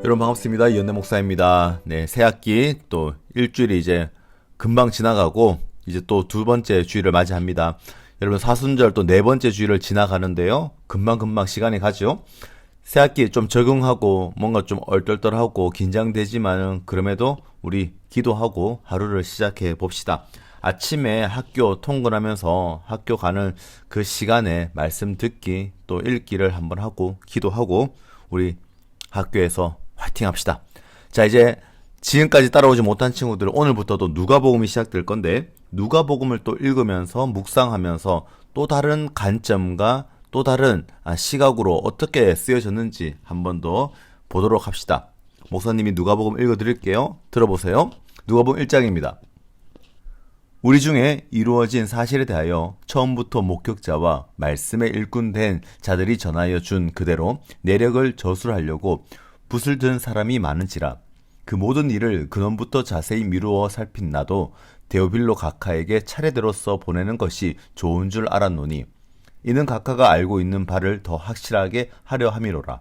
여러분 반갑습니다. 이현대 목사입니다. 네, 새학기 또 일주일이 이제 금방 지나가고 이제 또 두 번째 주일을 맞이합니다. 여러분 사순절 또 네 번째 주일을 지나가는데요. 금방 시간이 가죠. 새학기에 좀 적응하고 뭔가 좀 얼떨떨하고 긴장되지만은 그럼에도 우리 기도하고 하루를 시작해 봅시다. 아침에 학교 통근하면서 학교 가는 그 시간에 말씀 듣기 또 읽기를 한번 하고 기도하고 우리 학교에서 화이팅 합시다. 자, 이제 지금까지 따라오지 못한 친구들 오늘부터 또 누가복음이 시작될 건데 누가복음을 또 읽으면서 묵상하면서 또 다른 관점과 또 다른 시각으로 어떻게 쓰여졌는지 한번 더 보도록 합시다. 목사님이 누가복음 읽어드릴게요. 들어보세요. 누가복음 1장입니다. 우리 중에 이루어진 사실에 대하여 처음부터 목격자와 말씀에 일꾼된 자들이 전하여 준 그대로 내력을 저술하려고 붓을 든 사람이 많은지라. 그 모든 일을 근원부터 자세히 미루어 살핀 나도 데오빌로 각하에게 차례대로 써 보내는 것이 좋은 줄 알았노니 이는 각하가 알고 있는 바를 더 확실하게 하려 함이로라.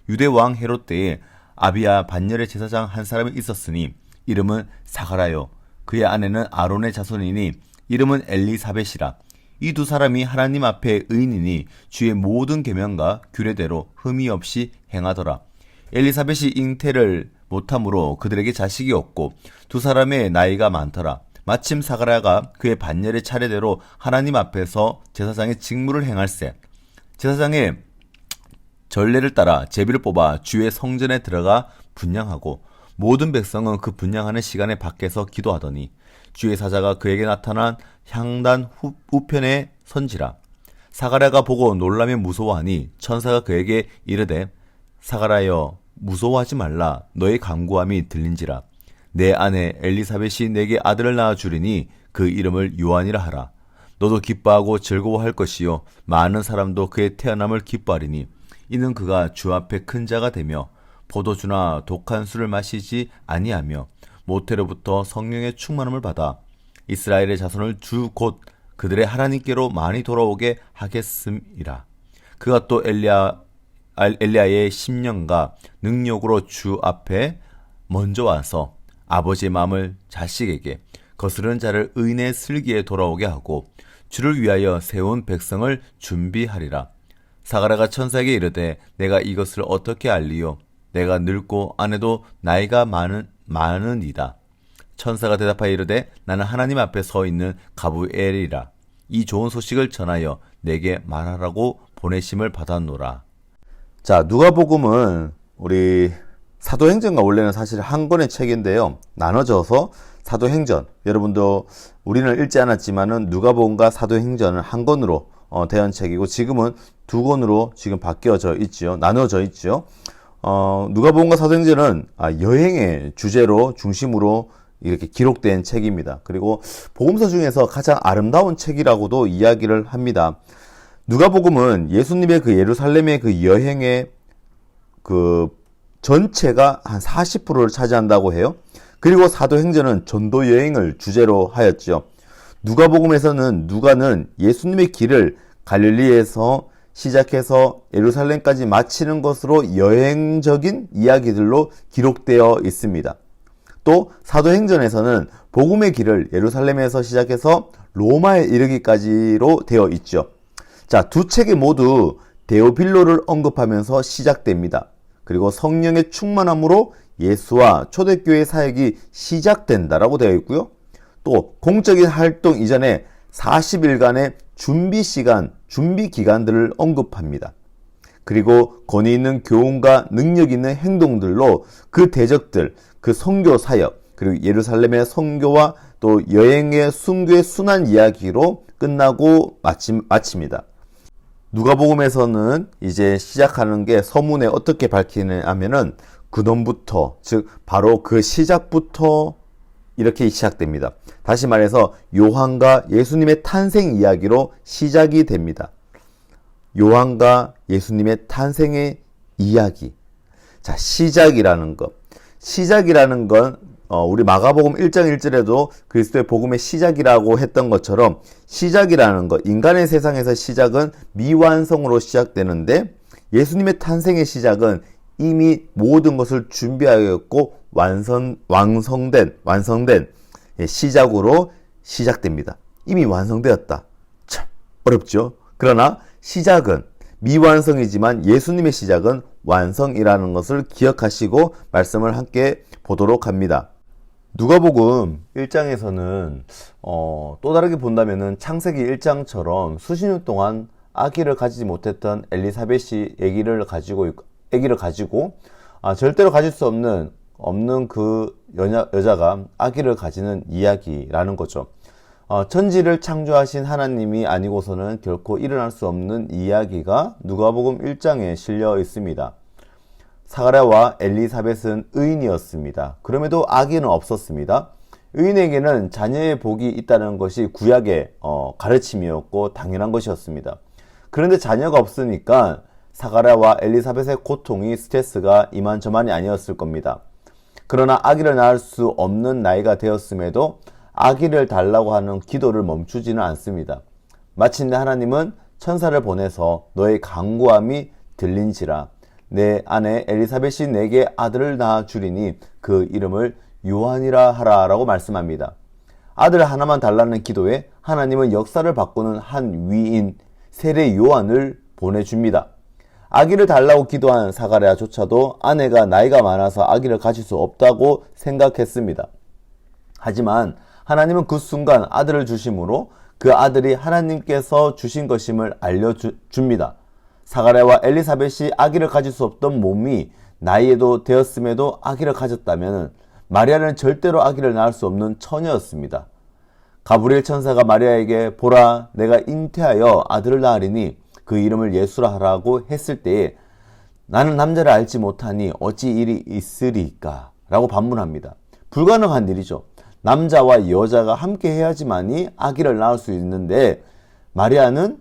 유대 왕 헤롯 때에 아비야 반열의 제사장 한 사람이 있었으니 이름은 사가라요. 그의 아내는 아론의 자손이니 이름은 엘리사벳이라. 이 두 사람이 하나님 앞에 의인이니 주의 모든 계명과 규례대로 흠이 없이 행하더라. 엘리사벳이 잉태를 못함으로 그들에게 자식이 없고 두 사람의 나이가 많더라. 마침 사가랴가 그의 반열의 차례대로 하나님 앞에서 제사장의 직무를 행할세. 제사장의 전례를 따라 제비를 뽑아 주의 성전에 들어가 분향하고 모든 백성은 그 분향하는 시간에 밖에서 기도하더니 주의 사자가 그에게 나타난 향단 우편에 선지라. 사가랴가 보고 놀라며 무서워하니 천사가 그에게 이르되 사가랴여 무서워하지 말라. 너의 간구함이 들린지라. 내 아내 엘리사벳이 내게 아들을 낳아 주리니 그 이름을 요한이라 하라. 너도 기뻐하고 즐거워할 것이요 많은 사람도 그의 태어남을 기뻐하리니 이는 그가 주 앞에 큰 자가 되며 포도주나 독한 술을 마시지 아니하며 모태로부터 성령의 충만함을 받아 이스라엘의 자손을 주 곧 그들의 하나님께로 많이 돌아오게 하겠음이라. 그가 또 엘리야의 심령과 능력으로 주 앞에 먼저 와서 아버지의 마음을 자식에게 거스르는 자를 의인의 슬기에 돌아오게 하고 주를 위하여 세운 백성을 준비하리라. 사가랴가 천사에게 이르되 내가 이것을 어떻게 알리요? 내가 늙고 아내도 나이가 많으니이다. 천사가 대답하여 이르되 나는 하나님 앞에 서 있는 가브리엘이라. 이 좋은 소식을 전하여 내게 말하라고 보내심을 받았노라. 자, 누가복음은 우리 사도행전과 원래는 사실 한 권의 책인데요. 나눠져서 사도행전, 여러분도 우리는 읽지 않았지만은 누가복음과 사도행전은 한 권으로 되어 책이고 지금은 두 권으로 지금 바뀌어져 있죠. 나눠져 있죠. 누가복음과 사도행전은 여행의 주제로 중심으로 이렇게 기록된 책입니다. 그리고 복음서 중에서 가장 아름다운 책이라고도 이야기를 합니다. 누가복음은 예수님의 그 예루살렘의 그 여행의 그 전체가 한 40%를 차지한다고 해요. 그리고 사도행전은 전도 여행을 주제로 하였죠. 누가복음에서는 누가는 예수님의 길을 갈릴리에서 시작해서 예루살렘까지 마치는 것으로 여행적인 이야기들로 기록되어 있습니다. 또 사도행전에서는 복음의 길을 예루살렘에서 시작해서 로마에 이르기까지로 되어 있죠. 자, 두 책이 모두 데오빌로를 언급하면서 시작됩니다. 그리고 성령의 충만함으로 예수와 초대교회 사역이 시작된다라고 되어 있고요. 또 공적인 활동 이전에 40일간의 준비 기간들을 언급합니다. 그리고 권위 있는 교훈과 능력 있는 행동들로 그 대적들, 그 선교 사역, 그리고 예루살렘의 선교와 또 여행의 순교의 순환 이야기로 끝나고 마칩니다. 누가복음에서는 이제 시작하는 게 서문에 어떻게 밝히냐면은 근원부터, 즉 바로 그 시작부터 이렇게 시작됩니다. 다시 말해서 요한과 예수님의 탄생 이야기로 시작이 됩니다. 요한과 예수님의 탄생의 이야기. 자, 시작이라는 것. 시작이라는 건 우리 마가복음 1장 1절에도 그리스도의 복음의 시작이라고 했던 것처럼 시작이라는 것, 인간의 세상에서 시작은 미완성으로 시작되는데 예수님의 탄생의 시작은 이미 모든 것을 준비하였고 완성된 시작으로 시작됩니다. 이미 완성되었다. 참 어렵죠. 그러나 시작은 미완성이지만 예수님의 시작은 완성이라는 것을 기억하시고 말씀을 함께 보도록 합니다. 누가복음 1장에서는 또 다르게 본다면은 창세기 1장처럼 수십 년 동안 아기를 가지지 못했던 엘리사벳이 아기를 가지고 절대로 가질 수 없는 그 여자가 아기를 가지는 이야기라는 거죠. 천지를 창조하신 하나님이 아니고서는 결코 일어날 수 없는 이야기가 누가복음 1장에 실려 있습니다. 사가랴와 엘리사벳은 의인이었습니다. 그럼에도 아기는 없었습니다. 의인에게는 자녀의 복이 있다는 것이 구약의 가르침이었고 당연한 것이었습니다. 그런데 자녀가 없으니까 사가랴와 엘리사벳의 고통이 스트레스가 이만저만이 아니었을 겁니다. 그러나 아기를 낳을 수 없는 나이가 되었음에도 아기를 달라고 하는 기도를 멈추지는 않습니다. 마침내 하나님은 천사를 보내서 너의 간구함이 들린지라 내 아내 엘리사벳이 내게 아들을 낳아 주리니 그 이름을 요한이라 하라 라고 말씀합니다. 아들 하나만 달라는 기도에 하나님은 역사를 바꾸는 한 위인 세례 요한을 보내줍니다. 아기를 달라고 기도한 사가랴조차도 아내가 나이가 많아서 아기를 가질 수 없다고 생각했습니다. 하지만 하나님은 그 순간 아들을 주심으로 그 아들이 하나님께서 주신 것임을 알려줍니다. 사가랴와 엘리사벳이 아기를 가질 수 없던 몸이 나이에도 되었음에도 아기를 가졌다면 마리아는 절대로 아기를 낳을 수 없는 처녀였습니다. 가브리엘 천사가 마리아에게 보라 내가 잉태하여 아들을 낳으리니 그 이름을 예수라 하라고 했을 때에 나는 남자를 알지 못하니 어찌 일이 있으리까 라고 반문합니다. 불가능한 일이죠. 남자와 여자가 함께 해야지만이 아기를 낳을 수 있는데 마리아는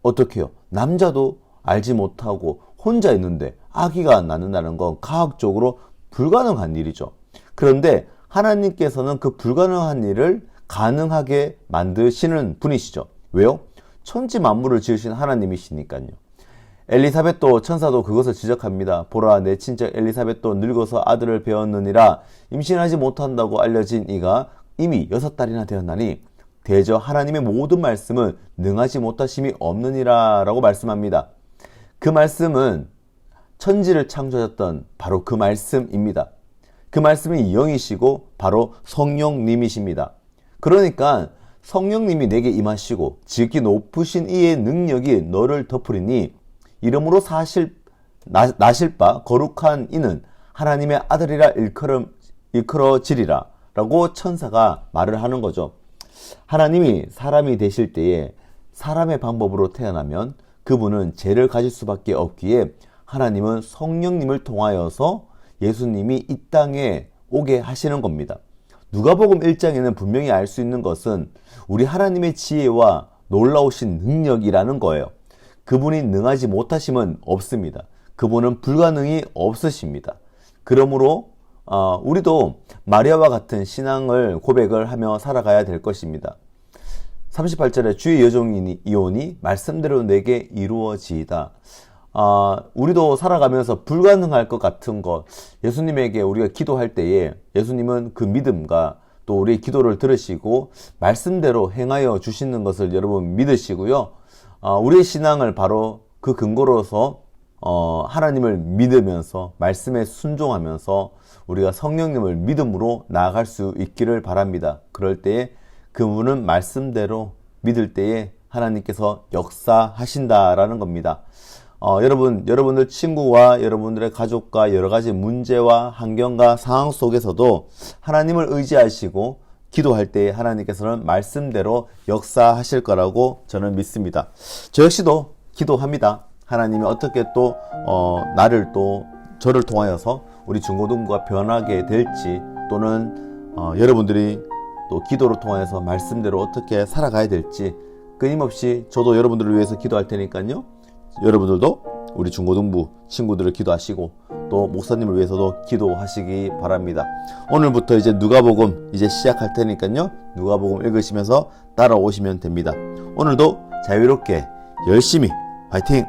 어떻게 해요? 남자도 알지 못하고 혼자 있는데 아기가 낳는다는 건 과학적으로 불가능한 일이죠. 그런데 하나님께서는 그 불가능한 일을 가능하게 만드시는 분이시죠. 왜요? 천지 만물을 지으신 하나님이시니까요. 엘리사벳도 천사도 그것을 지적합니다. 보라 내 친척 엘리사벳도 늙어서 아들을 배었느니라 임신하지 못한다고 알려진 이가 이미 6달이나 되었나니 대저 하나님의 모든 말씀은 능하지 못하심이 없느니라 라고 말씀합니다. 그 말씀은 천지를 창조하셨던 바로 그 말씀입니다. 그 말씀이 영이시고 바로 성령님이십니다. 그러니까 성령님이 내게 임하시고 지극히 높으신 이의 능력이 너를 덮으리니 이름으로 나실 바 거룩한 이는 하나님의 아들이라 일컬어지리라 라고 천사가 말을 하는 거죠. 하나님이 사람이 되실 때에 사람의 방법으로 태어나면 그분은 죄를 가질 수밖에 없기에 하나님은 성령님을 통하여서 예수님이 이 땅에 오게 하시는 겁니다. 누가복음 1장에는 분명히 알 수 있는 것은 우리 하나님의 지혜와 놀라우신 능력이라는 거예요. 그분이 능하지 못하심은 없습니다. 그분은 불가능이 없으십니다. 그러므로 우리도 마리아와 같은 신앙을 고백을 하며 살아가야 될 것입니다. 38절에 주의 여종이오니 말씀대로 내게 이루어지이다. 우리도 살아가면서 불가능할 것 같은 것, 예수님에게 우리가 기도할 때에 예수님은 그 믿음과 또 우리의 기도를 들으시고 말씀대로 행하여 주시는 것을 여러분 믿으시고요. 우리의 신앙을 바로 그 근거로서 하나님을 믿으면서 말씀에 순종하면서 우리가 성령님을 믿음으로 나아갈 수 있기를 바랍니다. 그럴 때에 그분은 말씀대로 믿을 때에 하나님께서 역사하신다라는 겁니다. 여러분들 친구와 여러분들의 가족과 여러 가지 문제와 환경과 상황 속에서도 하나님을 의지하시고 기도할 때 하나님께서는 말씀대로 역사하실 거라고 저는 믿습니다. 저 역시도 기도합니다. 하나님이 어떻게 또 저를 통하여서 우리 중고등부가 변하게 될지 또는 여러분들이 또 기도를 통해서 말씀대로 어떻게 살아가야 될지 끊임없이 저도 여러분들을 위해서 기도할 테니까요. 여러분들도 우리 중고등부 친구들을 기도하시고 또 목사님을 위해서도 기도하시기 바랍니다. 오늘부터 이제 누가복음 이제 시작할 테니까요. 누가복음 읽으시면서 따라오시면 됩니다. 오늘도 자유롭게 열심히 파이팅!